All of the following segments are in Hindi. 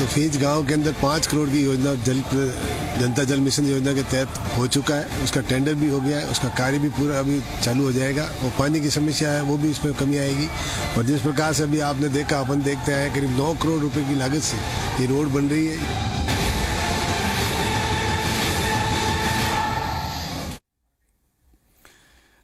तो फीज गांव के अंदर 5 करोड़ की योजना जनता जल मिशन योजना के तहत हो चुका है। उसका टेंडर भी हो गया है, उसका कार्य भी पूरा अभी चालू हो जाएगा। और पानी की समस्या है वो भी इसमें कमी आएगी। और जिस प्रकार से अभी आपने देखा, अपन देखते हैं करीब 9 करोड़ रुपए की लागत से ये रोड बन रही है।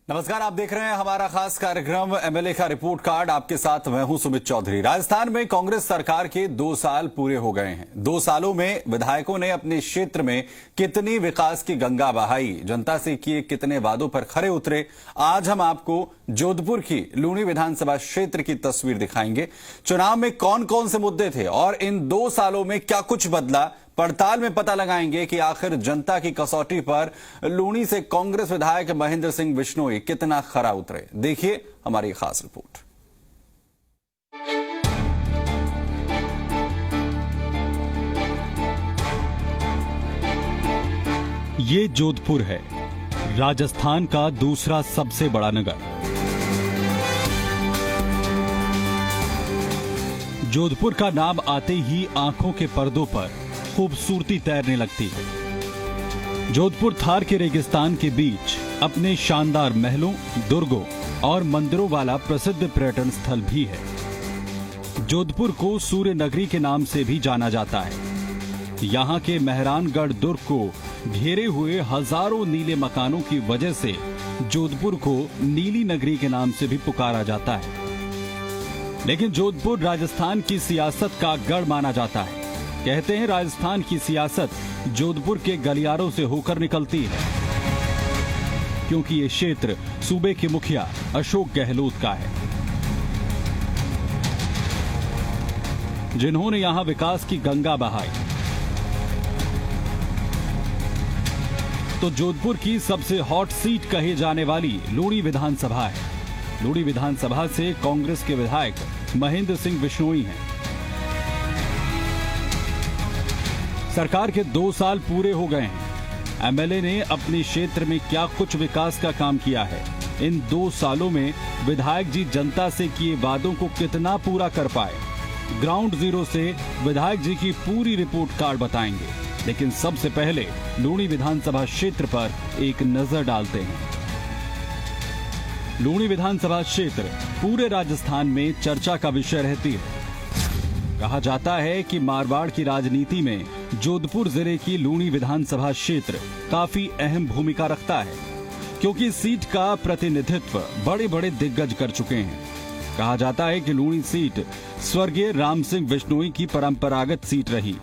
नमस्कार, आप देख रहे हैं हमारा खास कार्यक्रम एमएलए का रिपोर्ट कार्ड। आपके साथ मैं हूं सुमित चौधरी। राजस्थान में कांग्रेस सरकार के 2 साल पूरे हो गए हैं। 2 सालों में विधायकों ने अपने क्षेत्र में कितनी विकास की गंगा बहाई, जनता से किए कितने वादों पर खरे उतरे। आज हम आपको जोधपुर की लूणी विधानसभा क्षेत्र की तस्वीर दिखाएंगे। चुनाव में कौन कौन से मुद्दे थे और इन 2 सालों में क्या कुछ बदला, पड़ताल में पता लगाएंगे कि आखिर जनता की कसौटी पर लूणी से कांग्रेस विधायक महेंद्र सिंह बिश्नोई कितना खरा उतरे। देखिए हमारी खास रिपोर्ट। ये जोधपुर है, राजस्थान का दूसरा सबसे बड़ा नगर। जोधपुर का नाम आते ही आंखों के पर्दों पर खूबसूरती तैरने लगती है। जोधपुर थार के रेगिस्तान के बीच अपने शानदार महलों, दुर्गों और मंदिरों वाला प्रसिद्ध पर्यटन स्थल भी है। जोधपुर को सूर्य नगरी के नाम से भी जाना जाता है। यहाँ के मेहरानगढ़ दुर्ग को घेरे हुए हजारों नीले मकानों की वजह से जोधपुर को नीली नगरी के नाम से भी पुकारा जाता है। लेकिन जोधपुर राजस्थान की सियासत का गढ़ माना जाता है। कहते हैं राजस्थान की सियासत जोधपुर के गलियारों से होकर निकलती है, क्योंकि ये क्षेत्र सूबे के मुखिया अशोक गहलोत का है, जिन्होंने यहां विकास की गंगा बहाई। तो जोधपुर की सबसे हॉट सीट कही जाने वाली लूणी विधानसभा है। लूणी विधानसभा से कांग्रेस के विधायक महेंद्र सिंह बिश्नोई हैं। सरकार के 2 साल पूरे हो गए हैं। एमएलए ने अपने क्षेत्र में क्या कुछ विकास का काम किया है, इन 2 सालों में विधायक जी जनता से किए वादों को कितना पूरा कर पाए, ग्राउंड जीरो से विधायक जी की पूरी रिपोर्ट कार्ड बताएंगे। लेकिन सबसे पहले लूणी विधानसभा क्षेत्र पर एक नजर डालते हैं। लूणी विधानसभा क्षेत्र पूरे राजस्थान में चर्चा का विषय रहती है। कहा जाता है कि मारवाड़ की राजनीति में जोधपुर जिले की लूणी विधानसभा क्षेत्र काफी अहम भूमिका रखता है, क्योंकि सीट का प्रतिनिधित्व बड़े बड़े दिग्गज कर चुके हैं। कहा जाता है कि लूणी सीट स्वर्गीय राम सिंह बिश्नोई की परंपरागत सीट रही।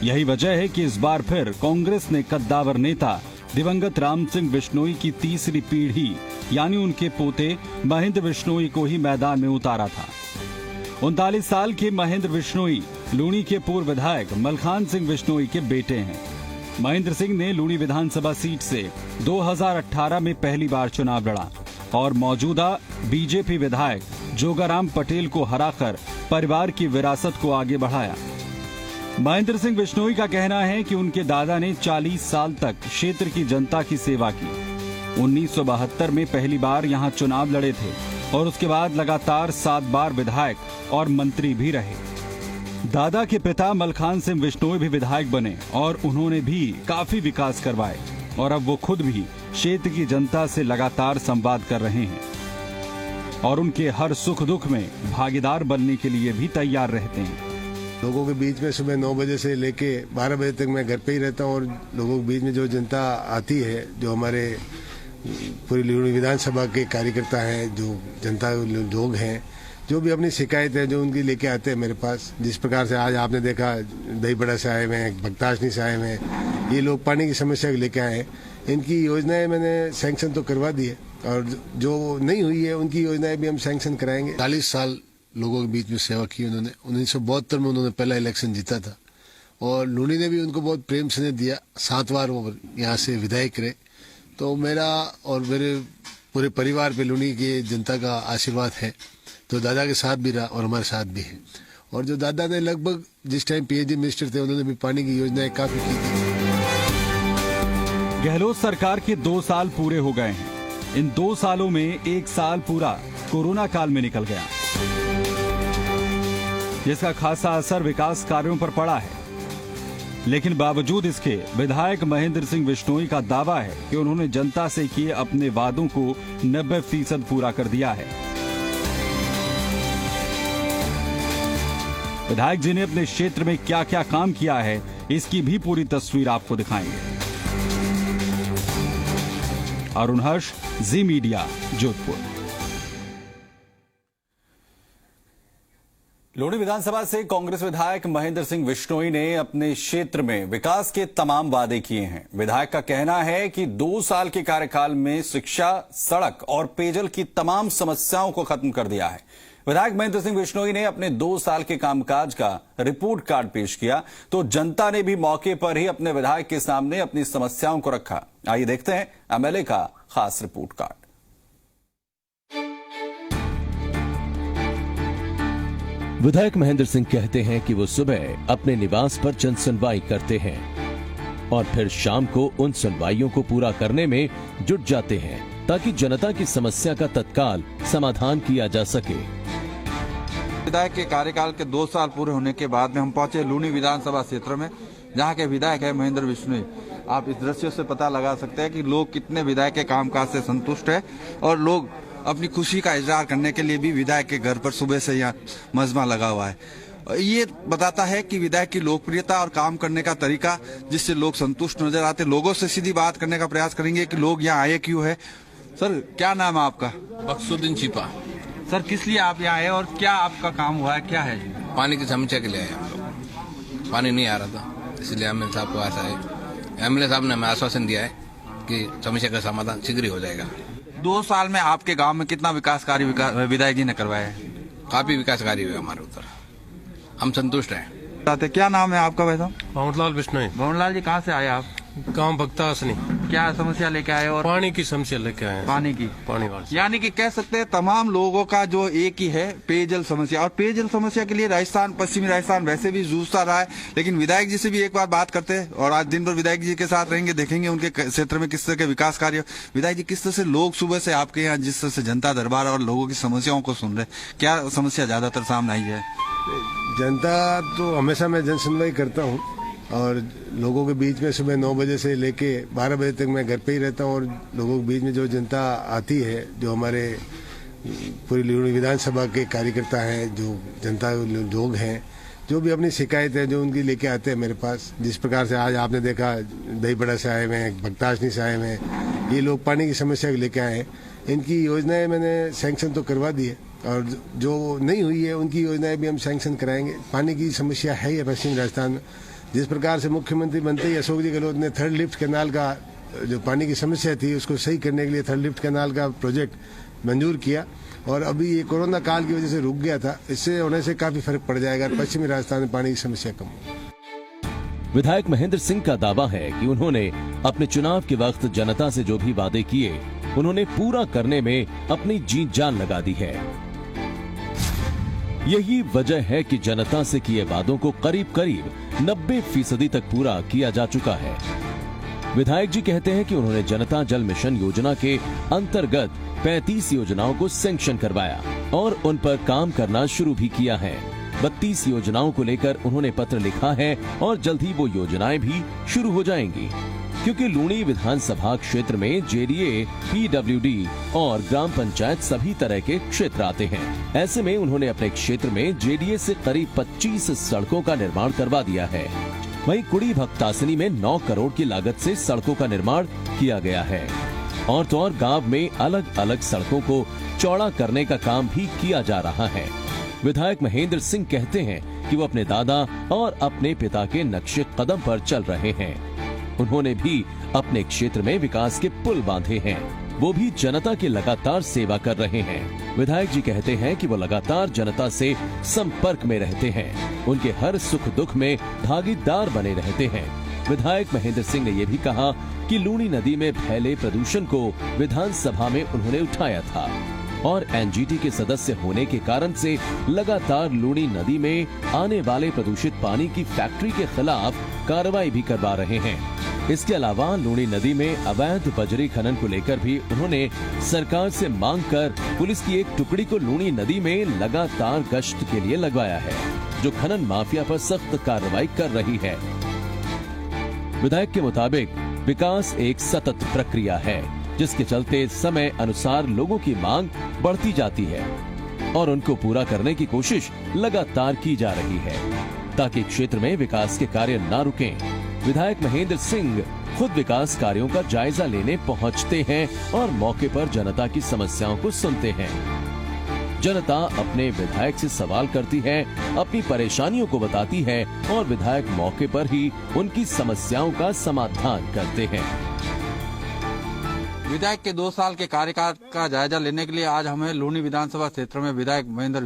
यही वजह है कि इस बार फिर कांग्रेस ने कद्दावर नेता दिवंगत राम सिंह बिश्नोई की तीसरी पीढ़ी यानी उनके पोते महेंद्र बिश्नोई को ही मैदान में उतारा था। 39 साल के महेंद्र बिश्नोई लूणी के पूर्व विधायक मलखान सिंह बिश्नोई के बेटे हैं। महेंद्र सिंह ने लूणी विधानसभा सीट से 2018 में पहली बार चुनाव लड़ा और मौजूदा बीजेपी विधायक जोगाराम पटेल को हराकर परिवार की विरासत को आगे बढ़ाया। महेंद्र सिंह बिश्नोई का कहना है कि उनके दादा ने 40 साल तक क्षेत्र की जनता की सेवा की। 1972 में पहली बार यहां चुनाव लड़े थे और उसके बाद लगातार 7 बार विधायक और मंत्री भी रहे। दादा के पिता मलखान सिंह बिश्नोई भी विधायक बने और उन्होंने भी काफी विकास करवाए और अब वो खुद भी क्षेत्र की जनता से लगातार संवाद कर रहे हैं और उनके हर सुख दुख में भागीदार बनने के लिए भी तैयार रहते हैं। लोगों के बीच में सुबह 9 बजे से लेके 12 बजे तक मैं घर पे ही रहता हूँ और लोगों के बीच में जो जनता आती है, जो हमारे पूरी लूणी विधानसभा के कार्यकर्ता हैं, जो जनता लोग हैं, जो भी अपनी शिकायत है जो उनकी लेके आते हैं मेरे पास। जिस प्रकार से आज आपने देखा दही बड़ा से आए हुए हैं, भक्ताशनी से आए हुए हैं, ये लोग पानी की समस्या लेके आए हैं। इनकी योजनाएं मैंने सैंक्शन तो करवा दी है और जो नहीं हुई है उनकी योजनाएं भी हम सैंक्शन कराएंगे। 40 साल लोगों के बीच में सेवा की उन्होंने। 1972 में उन्होंने पहला इलेक्शन जीता था और लूणी ने भी उनको बहुत प्रेम स्नेह दिया। 7 बार वो यहाँ से विधायक रहे। तो मेरा और मेरे पूरे परिवार पे लूणी की जनता का आशीर्वाद है। तो दादा के साथ भी रहा और हमारे साथ भी है। और जो दादा ने लगभग जिस टाइम पीएचडी मिनिस्टर थे उन्होंने भी पानी की योजनाएं काफी की थी। गहलोत सरकार के 2 साल पूरे हो गए हैं। इन 2 सालों में 1 साल पूरा कोरोना काल में निकल गया, जिसका खासा असर विकास कार्यों पर पड़ा है। लेकिन बावजूद इसके विधायक महेंद्र सिंह बिश्नोई का दावा है कि उन्होंने जनता से किए अपने वादों को 90% पूरा कर दिया है। विधायक जी ने अपने क्षेत्र में क्या क्या काम किया है, इसकी भी पूरी तस्वीर आपको दिखाएंगे। अरुण हर्ष, जी मीडिया, जोधपुर। लूणी विधानसभा से कांग्रेस विधायक महेंद्र सिंह बिश्नोई ने अपने क्षेत्र में विकास के तमाम वादे किए हैं। विधायक का कहना है कि 2 साल के कार्यकाल में शिक्षा, सड़क और पेयजल की तमाम समस्याओं को खत्म कर दिया है। विधायक महेंद्र सिंह बिश्नोई ने अपने 2 साल के कामकाज का रिपोर्ट कार्ड पेश किया तो जनता ने भी मौके पर ही अपने विधायक के सामने अपनी समस्याओं को रखा। आइए देखते हैं एमएलए का खास रिपोर्ट कार्ड। विधायक महेंद्र सिंह कहते हैं कि वो सुबह अपने निवास पर जन सुनवाई करते हैं और फिर शाम को उन सुनवाइयों को पूरा करने में जुट जाते हैं ताकि जनता की समस्या का तत्काल समाधान किया जा सके। विधायक के कार्यकाल के 2 साल पूरे होने के बाद में हम पहुंचे लूणी विधानसभा क्षेत्र में, जहां के विधायक है महेंद्र बिश्नोई। आप इस दृश्य से पता लगा सकते हैं कि लोग कितने विधायक के कामकाज से संतुष्ट है और लोग अपनी खुशी का इजहार करने के लिए भी विधायक के घर पर सुबह से यहाँ मजमा लगा हुआ है। ये बताता है कि विधायक की लोकप्रियता और काम करने का तरीका जिससे लोग संतुष्ट नजर आते। लोगों से सीधी बात करने का प्रयास करेंगे कि लोग यहाँ आए क्यों है। सर, क्या नाम है आपका? बक्सुद्दीन छिपा। सर, किस लिए आप यहाँ आए और क्या आपका काम हुआ है, क्या है? पानी की समस्या के लिए आए हम लोग। पानी नहीं आ रहा था, इसलिए एमएलए साहब को आशा है। एमएलए साहब ने हमें आश्वासन दिया है कि समस्या का समाधान शीघ्र ही हो जाएगा। 2 साल में आपके गांव में कितना विकास कार्य विधायक जी ने करवाया है? काफी विकास कार्य हुए हमारे उधर, हम संतुष्ट हैं। क्या नाम है आपका वैसा? भवनलाल बिश्नोई। भवनलाल जी, कहाँ से आए आप? गांव भक्तासनी। क्या समस्या लेके आए? और पानी की समस्या लेके आए हैं। पानी वाली, यानी कि कह सकते हैं तमाम लोगों का जो एक ही है, पेयजल समस्या। और पेयजल समस्या के लिए राजस्थान, पश्चिमी राजस्थान वैसे भी जूझता रहा है, लेकिन विधायक जी से भी एक बार बात करते हैं और आज दिन भर विधायक जी के साथ रहेंगे, देखेंगे उनके क्षेत्र में किस तरह के विकास कार्य। विधायक जी, किस तरह से लोग सुबह से आपके यहाँ जिस तरह से जनता दरबार और लोगों की समस्याओं को सुन रहे, क्या समस्या ज्यादातर सामने आई है? जनता तो हमेशा मैं जन सुनवाई करता हूँ और लोगों के बीच में सुबह 9 बजे से लेके 12 बजे तक मैं घर पे ही रहता हूँ और लोगों के बीच में जो जनता आती है, जो हमारे पूरी लूणी विधानसभा के कार्यकर्ता हैं, जो जनता लोग हैं, जो भी अपनी शिकायत है जो उनकी लेके आते हैं मेरे पास। जिस प्रकार से आज आपने देखा दहीबड़ा से आए हुए हैं, भक्तासनी से आए हुए हैं, ये लोग पानी की समस्या लेके आए हैं। इनकी योजनाएं मैंने सैंक्शन तो करवा दी है और जो नहीं हुई है उनकी योजनाएं भी हम सैंक्शन कराएंगे। पानी की समस्या है ही पश्चिमी राजस्थान में। जिस प्रकार से मुख्यमंत्री बनते ही अशोक जी गहलोत ने 3rd लिफ्ट कैनाल का जो पानी की समस्या थी उसको सही करने के लिए 3rd लिफ्ट कैनाल का प्रोजेक्ट मंजूर किया और अभी ये कोरोना काल की वजह से रुक गया था। इससे होने से काफी फर्क पड़ जाएगा, पश्चिमी राजस्थान में पानी की समस्या कम हो। विधायक महेंद्र सिंह का दावा है कि उन्होंने अपने चुनाव के वक्त जनता से जो भी वादे किए उन्होंने पूरा करने में अपनी जी जान लगा दी है। यही वजह है कि जनता से किए वादों को करीब करीब 90% तक पूरा किया जा चुका है। विधायक जी कहते हैं कि उन्होंने जनता जल मिशन योजना के अंतर्गत 35 योजनाओं को सैंक्शन करवाया और उन पर काम करना शुरू भी किया है। 32 योजनाओं को लेकर उन्होंने पत्र लिखा है और जल्द ही वो योजनाएं भी शुरू हो जाएंगी, क्योंकि लूणी विधानसभा क्षेत्र में जेडीए, पीडब्ल्यूडी और ग्राम पंचायत सभी तरह के क्षेत्र आते हैं। ऐसे में उन्होंने अपने क्षेत्र में जेडीए से करीब 25 सड़कों का निर्माण करवा दिया है। वहीं कुड़ी भक्तासनी में 9 करोड़ की लागत से सड़कों का निर्माण किया गया है और तो और गांव में अलग अलग सड़कों को चौड़ा करने का काम भी किया जा रहा है। विधायक महेंद्र सिंह कहते हैं कि वो अपने दादा और अपने पिता के नक्शे कदम पर चल रहे हैं। उन्होंने भी अपने क्षेत्र में विकास के पुल बांधे हैं, वो भी जनता की लगातार सेवा कर रहे हैं। विधायक जी कहते हैं कि वो लगातार जनता से संपर्क में रहते हैं, उनके हर सुख दुख में भागीदार बने रहते हैं। विधायक महेंद्र सिंह ने ये भी कहा कि लूणी नदी में फैले प्रदूषण को विधानसभा में उन्होंने उठाया था और एनजीटी के सदस्य होने के कारण से लगातार लूणी नदी में आने वाले प्रदूषित पानी की फैक्ट्री के खिलाफ कार्रवाई भी करवा रहे हैं। इसके अलावा लूणी नदी में अवैध बजरी खनन को लेकर भी उन्होंने सरकार से मांग कर पुलिस की एक टुकड़ी को लूणी नदी में लगातार गश्त के लिए लगवाया है, जो खनन माफिया पर सख्त कार्रवाई कर रही है। विधायक के मुताबिक विकास एक सतत प्रक्रिया है, जिसके चलते समय अनुसार लोगों की मांग बढ़ती जाती है और उनको पूरा करने की कोशिश लगातार की जा रही है ताकि क्षेत्र में विकास के कार्य न रुकें। विधायक महेंद्र सिंह खुद विकास कार्यों का जायजा लेने पहुंचते हैं और मौके पर जनता की समस्याओं को सुनते हैं। जनता अपने विधायक से सवाल करती है, अपनी परेशानियों को बताती है और विधायक मौके पर ही उनकी समस्याओं का समाधान करते हैं। विधायक के 2 साल के कार्यकाल का जायजा लेने के लिए आज हमें लूनी विधानसभा क्षेत्र में विधायक महेंद्र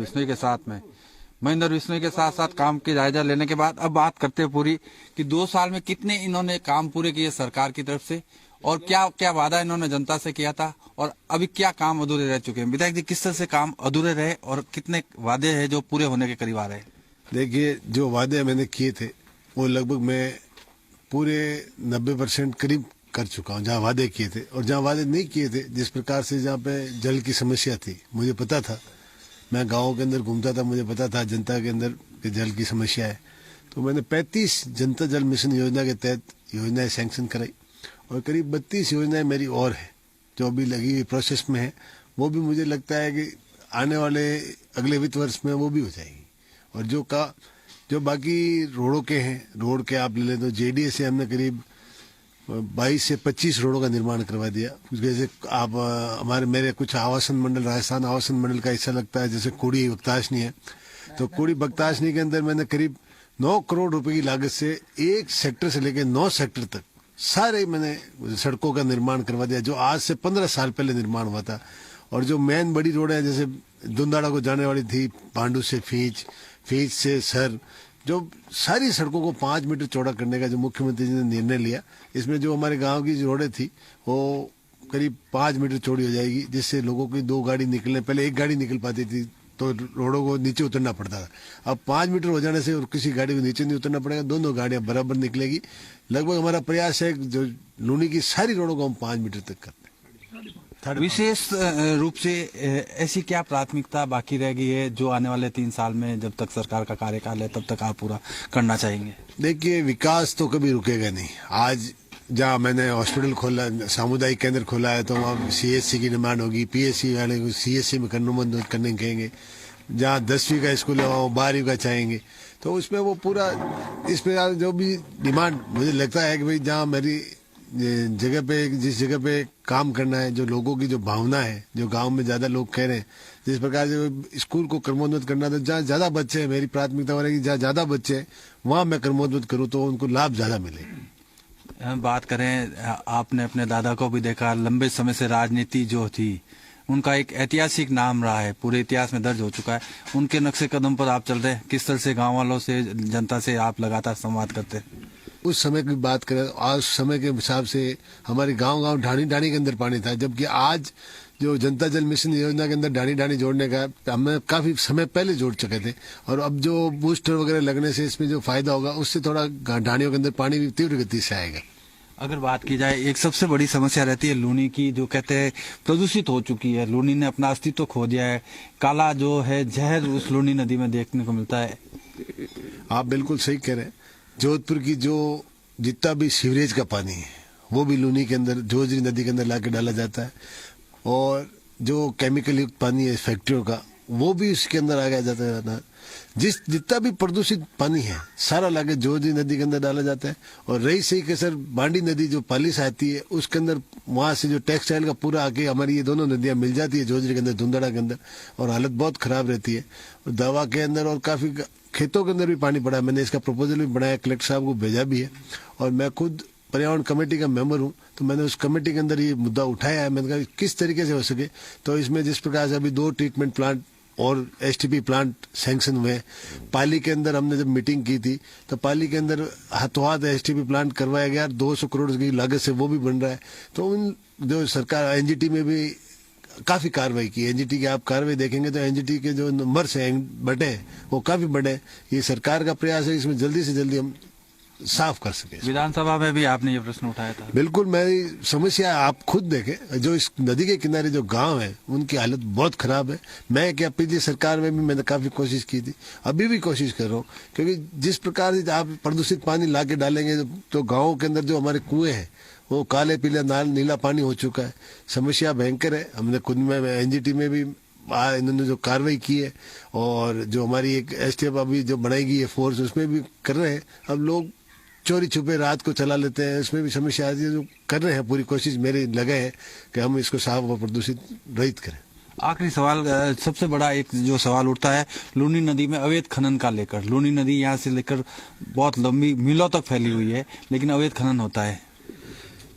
बिश्नोई के साथ काम के जायजा लेने के बाद अब बात करते हैं पूरी कि 2 साल में कितने इन्होंने काम पूरे किए सरकार की तरफ से और क्या क्या वादा इन्होंने जनता से किया था और अभी क्या काम अधूरे रह चुके हैं। विधायक जी, किस तरह से काम अधूरे रहे और कितने वादे हैं जो पूरे होने के करीब आ रहे हैं? देखिए, जो वादे मैंने किए थे वो लगभग मैं पूरे 90% करीब कर चुका हूँ, जहाँ वादे किए थे। और जहाँ वादे नहीं किए थे, जिस प्रकार से जहाँ पे जल की समस्या थी, मुझे पता था, मैं गाँव के अंदर घूमता था, मुझे पता था जनता के अंदर कि जल की समस्या है, तो मैंने 35 जनता जल मिशन योजना के तहत योजनाएं सैंक्शन कराई और करीब 32 योजनाएं मेरी और है जो अभी लगी हुई प्रोसेस में है। वो भी मुझे लगता है कि आने वाले अगले वित्त वर्ष में वो भी हो जाएगी। और जो बाकी रोडों के हैं, रोड के आप ले लें तो जेडीए से हमने करीब 22 से 25 रोडों का निर्माण करवा दिया। जैसे आप मेरे कुछ आवासन मंडल, राजस्थान आवासन मंडल का हिस्सा लगता है, जैसे कोड़ी बख्ताशनी है, तो कोड़ी बख्ताशनी के अंदर मैंने करीब 9 करोड़ रुपए की लागत से एक सेक्टर से लेकर 9 सेक्टर तक सारे मैंने सड़कों का निर्माण करवा दिया, जो आज से 15 साल पहले निर्माण हुआ था। और जो मेन बड़ी रोड है, जैसे दुंदाड़ा को जाने वाली थी, पांडू से फींच, फींच से सर, जो सारी सड़कों को 5 मीटर चौड़ा करने का जो मुख्यमंत्री जी ने निर्णय लिया, इसमें जो हमारे गांव की रोडें थी वो करीब 5 मीटर चौड़ी हो जाएगी, जिससे लोगों की 2 गाड़ी निकलने, पहले एक गाड़ी निकल पाती थी तो रोडों को नीचे उतरना पड़ता था। अब 5 मीटर हो जाने से और किसी गाड़ी को नीचे नहीं उतरना पड़ेगा, दोनों गाड़ियां बराबर निकलेगी। लगभग हमारा प्रयास है जो लूनी की सारी रोडों को हम 5 मीटर तक करते हैं। विशेष रूप से ऐसी क्या प्राथमिकता बाकी रह गई है जो आने वाले 3 साल में, जब तक सरकार का कार्यकाल है, तब तक आप पूरा करना चाहेंगे? देखिए, विकास तो कभी रुकेगा नहीं। आज जहाँ मैंने हॉस्पिटल खोला, सामुदायिक केंद्र खोला है, तो वहाँ सीएससी की डिमांड होगी, पीएससी वाले को सीएससी में करने कहेंगे। जहाँ 10वीं का स्कूल है वहाँ 12वीं का चाहेंगे, तो उसमें वो पूरा इसमें जो भी डिमांड, मुझे लगता है कि भाई जहाँ मेरी जगह पे, जिस जगह पे काम करना है, जो लोगों की जो भावना है, जो गांव में ज्यादा लोग कह रहे हैं, जिस प्रकार से स्कूल को क्रमोन्नत करना, तो जहाँ ज्यादा बच्चे हैं, मेरी प्राथमिकता रहेगी जहाँ ज्यादा बच्चे हैं वहाँ मैं क्रमोन्नत करूँ तो उनको लाभ ज्यादा मिले। हम बात करें, आपने अपने दादा को भी देखा, लंबे समय से राजनीति जो थी उनका एक ऐतिहासिक नाम रहा है, पूरे इतिहास में दर्ज हो चुका है। उनके नक्शे कदम पर आप चल रहे हैं, किस तरह से गांव वालों से, जनता से आप लगातार संवाद करते हैं? उस समय की बात करें, आज समय के हिसाब से हमारे गांव ढाणी ढाणी के अंदर पानी था, जबकि आज जो जनता जल मिशन योजना के अंदर ढाणी ढाणी जोड़ने का हमने काफी समय पहले जोड़ चुके थे। और अब जो बूस्टर वगैरह लगने से इसमें जो फायदा होगा, उससे थोड़ा ढाणियों के अंदर पानी भी तीव्र गति से आएगा। अगर बात की जाए, एक सबसे बड़ी समस्या रहती है लूनी की, जो कहते हैं प्रदूषित हो चुकी है, लूनी ने अपना अस्तित्व खो दिया है, काला जो है जहर उस लूनी नदी में देखने को मिलता है। आप बिल्कुल सही कह रहे हैं। जोधपुर की जो जितना भी सीवरेज का पानी है वो भी लूनी के अंदर, जोजरी नदी के अंदर लाके डाला जाता है, और जो केमिकल युक्त पानी है फैक्ट्रियों का, वो भी उसके अंदर आ जाता है। जितना भी प्रदूषित पानी है सारा लाके जोजरी नदी के अंदर डाला जाता है। और रही सही के सर, बांडी नदी जो पाली से आती है उसके अंदर, वहां से जो टेक्सटाइल का पूरा आके हमारी ये दोनों नदियां मिल जाती है, जोजरी के अंदर, धुंधड़ा के अंदर, और हालत बहुत खराब रहती है। और दवा के अंदर और काफी खेतों के अंदर भी पानी पड़ा है। मैंने इसका प्रपोजल भी बनाया, कलेक्टर साहब को भेजा भी है, और मैं खुद पर्यावरण कमेटी का मेंबर हूं, तो मैंने उस कमेटी के अंदर ये मुद्दा उठाया है। मैंने कहा किस तरीके से हो सके, तो इसमें जिस प्रकार से अभी 2 ट्रीटमेंट प्लांट और एसटीपी प्लांट सैंक्शन हुए। पाली के अंदर हमने जब मीटिंग की थी तो पाली के अंदर हाथों हाथ एसटीपी प्लांट करवाया गया, 200 करोड़ की लागत से वो भी बन रहा है। तो उन जो सरकार एनजीटी में भी काफी कार्रवाई की। एनजीटी की आप कार्रवाई देखेंगे तो एनजीटी के जो नंबर्स हैं बटे, वो काफी बड़े। ये सरकार का प्रयास है, इसमें जल्दी से जल्दी हम साफ कर सके। विधानसभा में भी आपने ये प्रश्न उठाया था। बिल्कुल, मेरी समस्या आप खुद देखें, जो इस नदी के किनारे जो गांव है उनकी हालत बहुत खराब है। मैं क्या पिछली सरकार में भी मैंने काफी कोशिश की थी, अभी भी कोशिश कर रहा हूँ, क्योंकि जिस प्रकार से आप प्रदूषित पानी ला के डालेंगे तो गाँव के अंदर जो हमारे कुएं हैं वो काले पीले नीला पानी हो चुका है। समस्या भयंकर है। हमने खुद में एनजीटी में भी इन्होंने जो कार्रवाई की है, और जो हमारी एक एसटीएफ अभी जो बनाई गई है फोर्स, उसमें भी कर रहे हैं। अब लोग चोरी छुपे रात को चला लेते हैं, उसमें भी समस्या आती है। जो कर रहे हैं, पूरी कोशिश मेरी लगे है कि हम इसको साफ और प्रदूषित रहित करें। आखिरी सवाल, सबसे बड़ा एक जो सवाल उठता है लूनी नदी में अवैध खनन का लेकर। लूनी नदी यहाँ से लेकर बहुत लंबी मीलों तक फैली हुई है, लेकिन अवैध खनन होता है।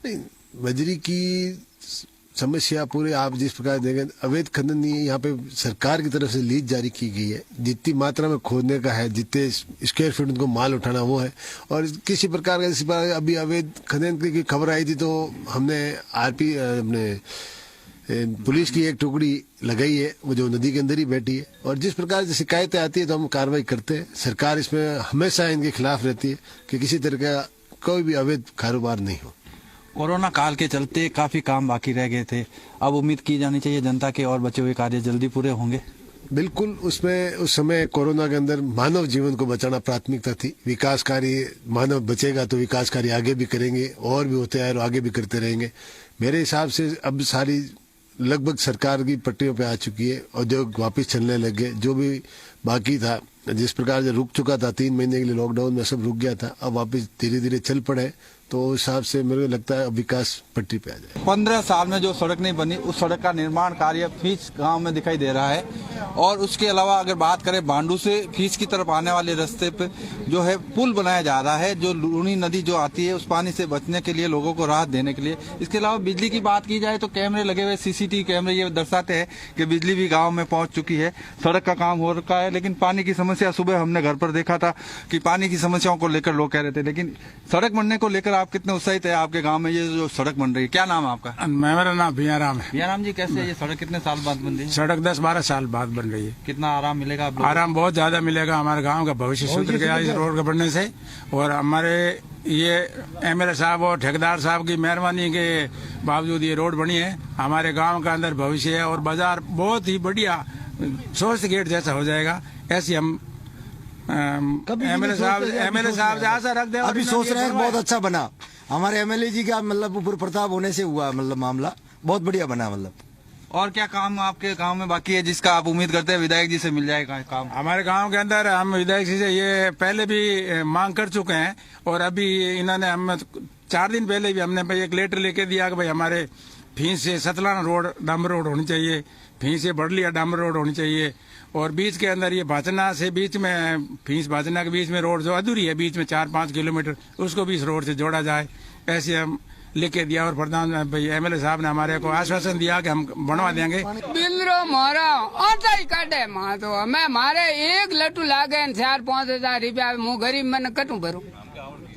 नहीं, बजरी की समस्या पूरे आप जिस प्रकार देखें, अवैध खनन नहीं है। यहाँ पे सरकार की तरफ से लीज जारी की गई है, जितनी मात्रा में खोदने का है, जितने स्क्वायर फीट उनको माल उठाना वो है। और किसी प्रकार का, इसी प्रकार अभी अवैध खनन की खबर आई थी तो हमने हमने पुलिस की एक टुकड़ी लगाई है, वो जो नदी के अंदर ही बैठी है। और जिस प्रकार से शिकायतें आती है तो हम कार्रवाई करते हैं। सरकार इसमें हमेशा इनके खिलाफ रहती है कि किसी तरह का कोई भी अवैध कारोबार नहीं हो। कोरोना काल के चलते काफी काम बाकी रह गए थे, अब उम्मीद की जानी चाहिए जनता के और बचे हुए कार्य जल्दी पूरे होंगे। बिल्कुल, उसमें उस समय कोरोना के अंदर मानव जीवन को बचाना प्राथमिकता थी। विकास कार्य, मानव बचेगा तो विकास कार्य आगे भी करेंगे, और भी होते हैं और आगे भी करते रहेंगे। मेरे हिसाब से अब सारी लगभग सरकार की पट्टियों पे आ चुकी है, और जो वापस चलने लगे, जो भी बाकी था, जिस प्रकार से रुक चुका था 3 महीने के लिए लॉकडाउन में सब रुक गया था, अब वापस धीरे धीरे चल पड़े, तो उस हिसाब से मेरे को लगता है अब विकास पट्टी पे आ जाए। 15 साल में जो सड़क नहीं बनी, उस सड़क का निर्माण कार्य फीस गांव में दिखाई दे रहा है। और उसके अलावा अगर बात करें बांडू से फीस की तरफ आने वाले रास्ते पे जो है पुल बनाया जा रहा है, जो लूनी नदी जो आती है उस पानी से बचने के लिए, लोगों को राहत देने के लिए। इसके अलावा बिजली की बात की जाए तो कैमरे लगे हुए, सीसीटीवी कैमरे ये दर्शाते हैं कि बिजली भी गाँव में पहुंच चुकी है, सड़क का काम हो रखा है। लेकिन पानी की समस्या, सुबह हमने घर पर देखा था कि पानी की समस्याओं को लेकर लोग कह रहे थे। लेकिन सड़क बनने को लेकर आप कितने उत्साहित है? आपके गांव में ये जो सड़क बन रही है, क्या नाम है आपका? मेरा नाम भियाराम है। भियाराम जी, कैसे ये सड़क कितने साल बाद बन रही है? सड़क 10-12 साल बाद बन रही है। कितना आराम मिलेगा आप लोगों को? आराम बहुत ज्यादा मिलेगा। हमारे गांव का भविष्य सुधर गया इस रोड के बनने से। और हमारे ये एमएलए साहब और ठेकेदार साहब की मेहरबानी के बावजूद ये रोड बनी है। हमारे गाँव का अंदर भविष्य है, और बाजार बहुत ही बढ़िया सोर्स गेट जैसा हो जाएगा। ऐसी हम एमएलए साहब से आशा रखते हैं। अभी सोच रहे हैं बहुत अच्छा बना। हमारे एमएलए जी का मतलब ऊपर प्रताप होने से हुआ, मतलब मामला बहुत बढ़िया बना। मतलब और क्या काम आपके गांव में बाकी है जिसका आप उम्मीद करते हैं विधायक जी से मिल जाएगा काम? हमारे गांव के अंदर हम विधायक जी से ये पहले भी मांग कर चुके हैं, और अभी इन्होंने हम 4 दिन पहले भी हमने एक लेटर लेके दिया कि भाई हमारे फीस से सतलाना रोड डामर रोड होनी चाहिए, फीस से बड़लिया डामर रोड होनी चाहिए, और बीच के अंदर ये भाचना से बीच में, फीस भाचना के बीच में रोड जो अधूरी है बीच में 4-5 किलोमीटर, उसको भी इस रोड से जोड़ा जाए। ऐसे हम लिख के दिया, और प्रधान भाई एमएलए साहब ने हमारे को आश्वासन दिया कि हम बनवा देंगे। बिलरो मारा आता ही काटे मां तो हमें मारे 1 लट्टू लागे 4-5 हजार रुपया, मुँह गरीब मैंने कटू भरू।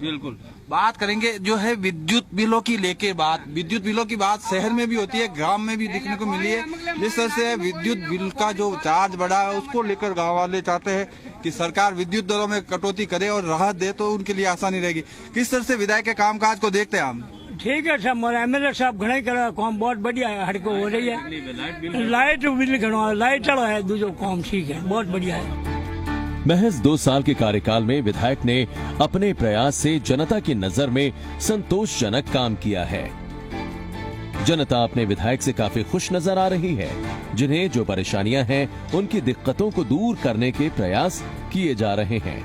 बिल्कुल बात करेंगे जो है विद्युत बिलों की लेके बात। विद्युत बिलों की बात शहर में भी होती है, गांव में भी देखने को मिली है। जिस तरह से विद्युत बिल का जो चार्ज बढ़ा है उसको लेकर गांव वाले चाहते हैं कि सरकार विद्युत दरों में कटौती करे और राहत दे, तो उनके लिए आसानी रहेगी। किस तरह से विधायक के कामकाज को देखते हैं हम? ठीक है साहब, मोर एमएलए साहब घना कर काम बहुत बढ़िया है, हड़को हो रही है। लाइट बिल घणो लाइट चलो है, दूसरो काम ठीक है, बहुत बढ़िया है। महज 2 साल के कार्यकाल में विधायक ने अपने प्रयास से जनता की नजर में संतोषजनक काम किया है। जनता अपने विधायक से काफी खुश नजर आ रही है, जिन्हें जो परेशानियां हैं उनकी दिक्कतों को दूर करने के प्रयास किए जा रहे हैं।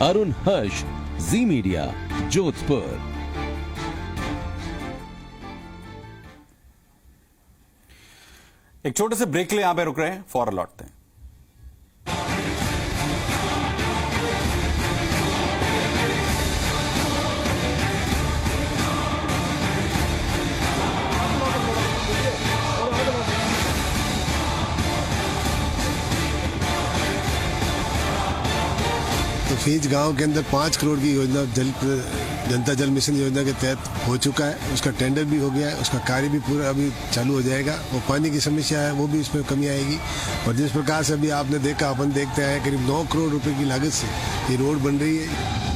अरुण हर्ष, जी मीडिया, जोधपुर। एक छोटे से ब्रेक के लिए यहां पे रुक रहे हैं, फौरन लौटते हैं। तो फीज गांव के अंदर 5 करोड़ की योजना जनता जल मिशन योजना के तहत हो चुका है। उसका टेंडर भी हो गया है, उसका कार्य भी पूरा अभी चालू हो जाएगा। वो पानी की समस्या है, वो भी इसमें कमी आएगी। और जिस प्रकार से अभी आपने देखा, अपन देखते हैं करीब 9 करोड़ रुपए की लागत से ये रोड बन रही है।